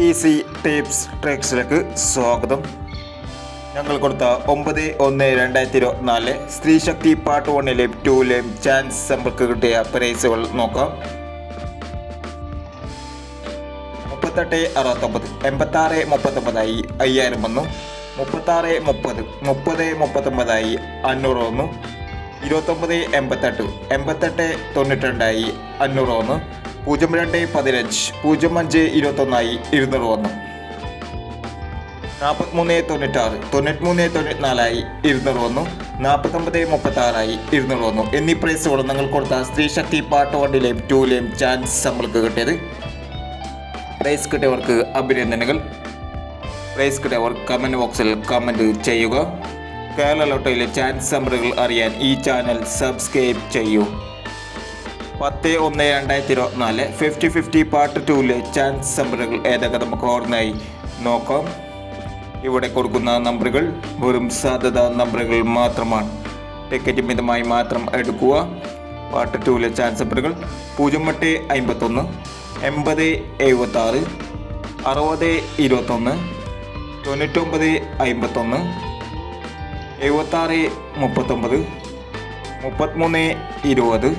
Easy tips ട്രിക്സിലേക്ക് സ്വാഗതം. ഞങ്ങൾ കൊടുത്ത 9/1/2024 സ്ത്രീ ശക്തി പാർട്ട് 1ലെയും 2ലെയും ചാൻസ് സമ്പർക്ക് കിട്ടിയ പ്രൈസുകൾ നോക്കാം. 3869 8639 5000 വന്നു. 3630 3039 500 വന്നു. 2988 8892 500 വന്നു. 0215 0521 200 വന്നു. 4396 9394 200 വന്നു. 4936 200 വന്നു എന്നീ പ്രൈസുകൾ നിങ്ങൾ കൊടുത്ത സ്ത്രീ ശക്തി പാർട്ട് 1ലെയും 2ലെയും ചാൻസ് നമ്മൾക്ക് കിട്ടിയത്. പ്രൈസ് കിട്ടിയവർക്ക് അഭിനന്ദനങ്ങൾ. പ്രൈസ് കിട്ടിയവർ കമൻറ്റ് ബോക്സിൽ കമൻറ്റ് ചെയ്യുക. കേരള ലോട്ടറിയിലെ ചാൻസ് നമ്പറുകൾ അറിയാൻ ഈ ചാനൽ സബ്സ്ക്രൈബ് ചെയ്യൂ. 10/1/2024 50-50 പാർട്ട് 2ലെ ചാൻസ് നമ്പറുകൾ ഏതൊക്കെ നമുക്ക് ഓർമ്മയായി നോക്കാം. ഇവിടെ കൊടുക്കുന്ന നമ്പറുകൾ വെറും സാധ്യത നമ്പറുകൾ മാത്രമാണ്. ടിക്കറ്റ് മിതമായി മാത്രം എടുക്കുക. പാർട്ട് 2ലെ ചാൻസ് നമ്പറുകൾ 0851 8076 6021 9951 7639 3320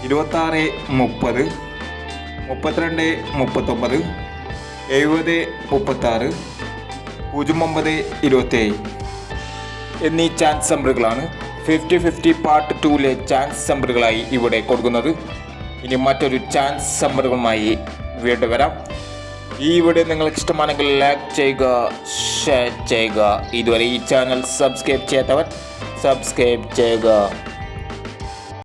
2630 3239 7036 0927 എന്നീ ചാൻസ് നമ്പറുകളാണ് 50-50 പാർട്ട് 2ലെ ചാൻസ് നമ്പറുകളായി ഇവിടെ കൊടുക്കുന്നത്. ഇനി മറ്റൊരു ചാൻസ് നമ്പറുകളുമായി വീണ്ടും വരാം. ഈ വീഡിയോ നിങ്ങൾക്ക് ഇഷ്ടമാണെങ്കിൽ ലൈക്ക് ചെയ്യുക, ഷെയർ ചെയ്യുക. ഇതുവരെ ഈ ചാനൽ സബ്സ്ക്രൈബ് ചെയ്യാത്തവർ സബ്സ്ക്രൈബ് ചെയ്യുക.